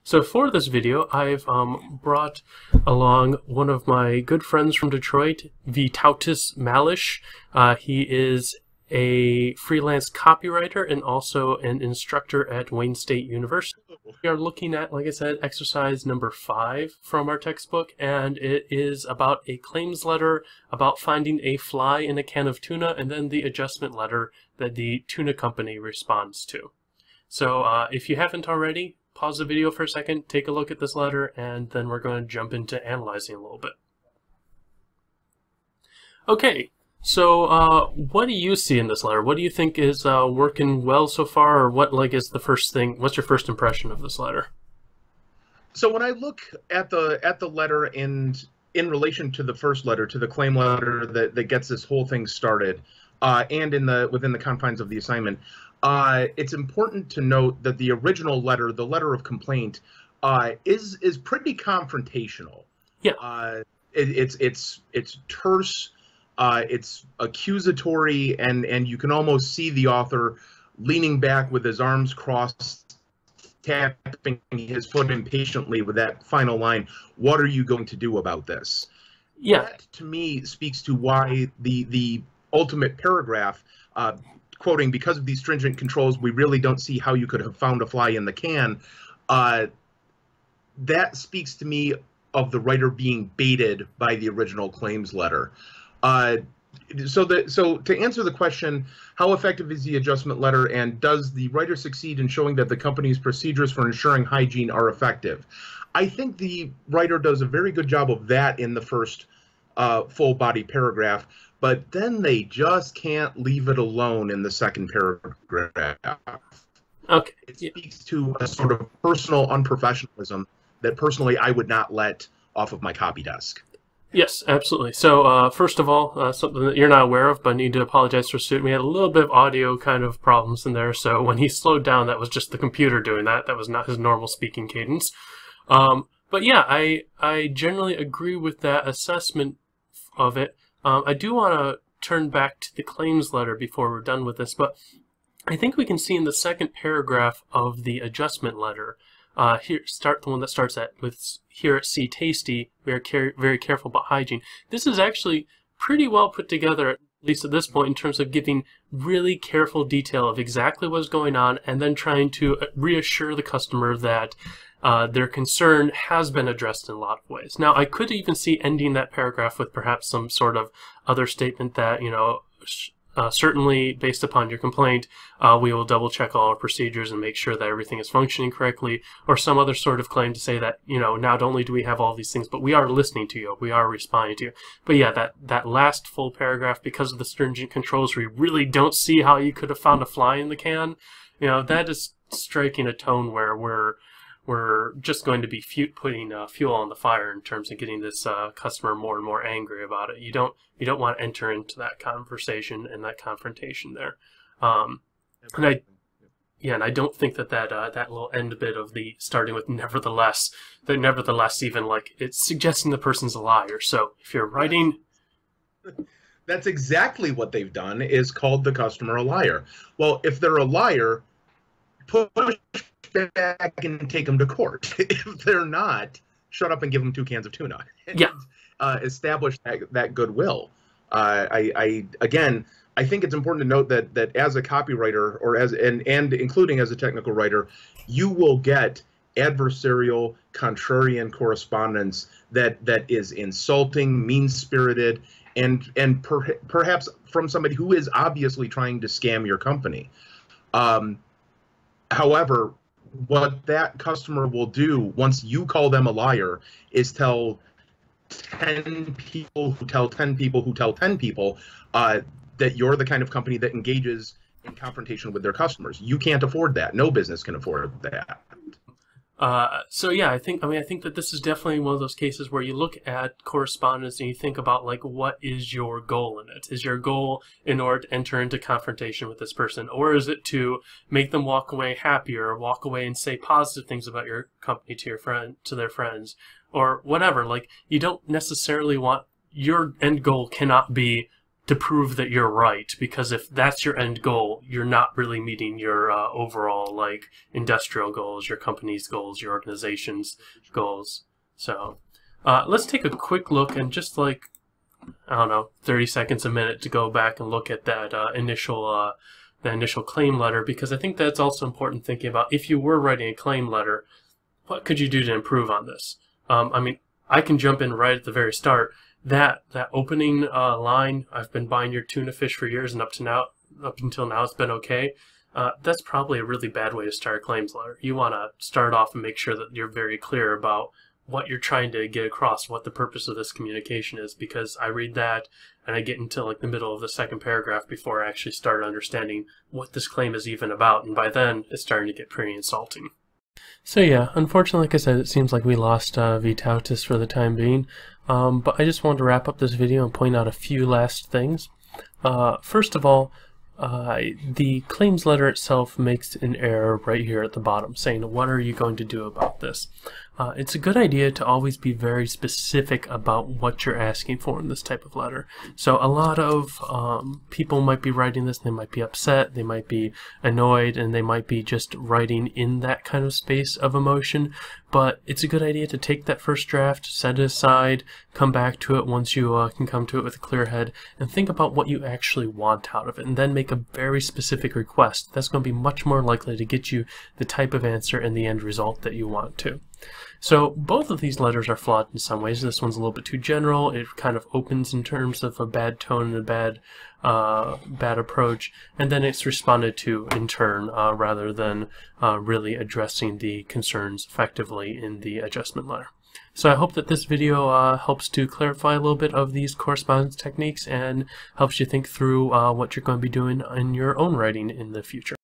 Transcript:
So for this video, I've brought along one of my good friends from Detroit, Vytautas Malesh. He is a freelance copywriter and also an instructor at Wayne State University. We are looking at, like I said, exercise number 5 from our textbook, and it is about a claims letter about finding a fly in a can of tuna and then the adjustment letter that the tuna company responds to. So if you haven't already, pause the video for a second, take a look at this letter, and then we're going to jump into analyzing a little bit. Okay, so what do you see in this letter? What do you think is working well so far, or what is the first thing? What's your first impression of this letter? So when I look at the letter and in relation to the first letter, to the claim letter that gets this whole thing started, and within the confines of the assignment, it's important to note that the original letter, the letter of complaint, is pretty confrontational. Yeah. It's terse, it's accusatory, and you can almost see the author leaning back with his arms crossed, tapping his foot impatiently with that final line, "What are you going to do about this?" Yeah. That, to me, speaks to why the ultimate paragraph, quoting, "Because of these stringent controls, we really don't see how you could have found a fly in the can," that speaks to me of the writer being baited by the original claims letter. So to answer the question, how effective is the adjustment letter, and does the writer succeed in showing that the company's procedures for ensuring hygiene are effective? I think the writer does a very good job of that in the first full body paragraph, but then they just can't leave it alone in the second paragraph. Okay. It speaks to a sort of personal unprofessionalism that personally I would not let off of my copy desk. Yes, absolutely. So first of all, something that you're not aware of, but I need to apologize for student. We had a little bit of audio kind of problems in there, so when he slowed down, that was just the computer doing that. That was not his normal speaking cadence. But yeah, I generally agree with that assessment of it. I do want to turn back to the claims letter before we're done with this, but I think we can see in the second paragraph of the adjustment letter, the one that starts with "Here at Sea Tasty, we are very careful about hygiene." This is actually pretty well put together, at least at this point, in terms of giving really careful detail of exactly what's going on, and then trying to reassure the customer that their concern has been addressed in a lot of ways. Now, I could even see ending that paragraph with perhaps some sort of other statement that, certainly based upon your complaint, we will double check all our procedures and make sure that everything is functioning correctly, or some other sort of claim to say that, not only do we have all these things, but we are listening to you, we are responding to you. But yeah, that last full paragraph, "because of the stringent controls, we really don't see how you could have found a fly in the can," that is striking a tone where we're just going to be putting fuel on the fire in terms of getting this customer more and more angry about it. You don't want to enter into that conversation and that confrontation there. And I don't think that that little end bit of the starting with "nevertheless," that "nevertheless" even it's suggesting the person's a liar. So if you're writing, that's exactly what they've done, is called the customer a liar. Well, if they're a liar, push back and take them to court. If they're not, shut up and give them 2 cans of tuna. Yeah. Establish that goodwill. Again, I think it's important to note that as a copywriter, or and including as a technical writer, you will get adversarial, contrarian correspondence that is insulting, mean-spirited, and perhaps from somebody who is obviously trying to scam your company. However, what that customer will do once you call them a liar is tell 10 people who tell 10 people who tell 10 people that you're the kind of company that engages in confrontation with their customers. You can't afford that. No business can afford that. So yeah, I think that this is definitely one of those cases where you look at correspondence and you think about what is your goal in it? Is your goal in order to enter into confrontation with this person, or is it to make them walk away happier, or walk away and say positive things about your company to their friends, or whatever? You don't necessarily want, your end goal cannot be to prove that you're right, because if that's your end goal, you're not really meeting your overall like industrial goals, your company's goals, your organization's goals. So let's take a quick look and just like, I don't know, 30 seconds, a minute to go back and look at that the initial claim letter, because I think that's also important thinking about if you were writing a claim letter, what could you do to improve on this? I mean, I can jump in right at the very start. That opening line, "I've been buying your tuna fish for years and up until now it's been okay," that's probably a really bad way to start a claims letter. You want to start off and make sure that you're very clear about what you're trying to get across, what the purpose of this communication is, because I read that and I get into like the middle of the second paragraph before I actually start understanding what this claim is even about, and by then it's starting to get pretty insulting. So yeah, unfortunately, like I said, it seems like we lost Vytautas for the time being, but I just wanted to wrap up this video and point out a few last things. First of all, the claims letter itself makes an error right here at the bottom, saying, "What are you going to do about this?" It's a good idea to always be very specific about what you're asking for in this type of letter. So a lot of people might be writing this, and they might be upset, they might be annoyed, and they might be just writing in that kind of space of emotion. But it's a good idea to take that first draft, set it aside, come back to it once you can come to it with a clear head, and think about what you actually want out of it, and then make a very specific request. That's going to be much more likely to get you the type of answer and the end result that you want to. So both of these letters are flawed in some ways. This one's a little bit too general. It kind of opens in terms of a bad tone and a bad approach, and then it's responded to in turn rather than really addressing the concerns effectively in the adjustment letter. So I hope that this video helps to clarify a little bit of these correspondence techniques and helps you think through what you're going to be doing in your own writing in the future.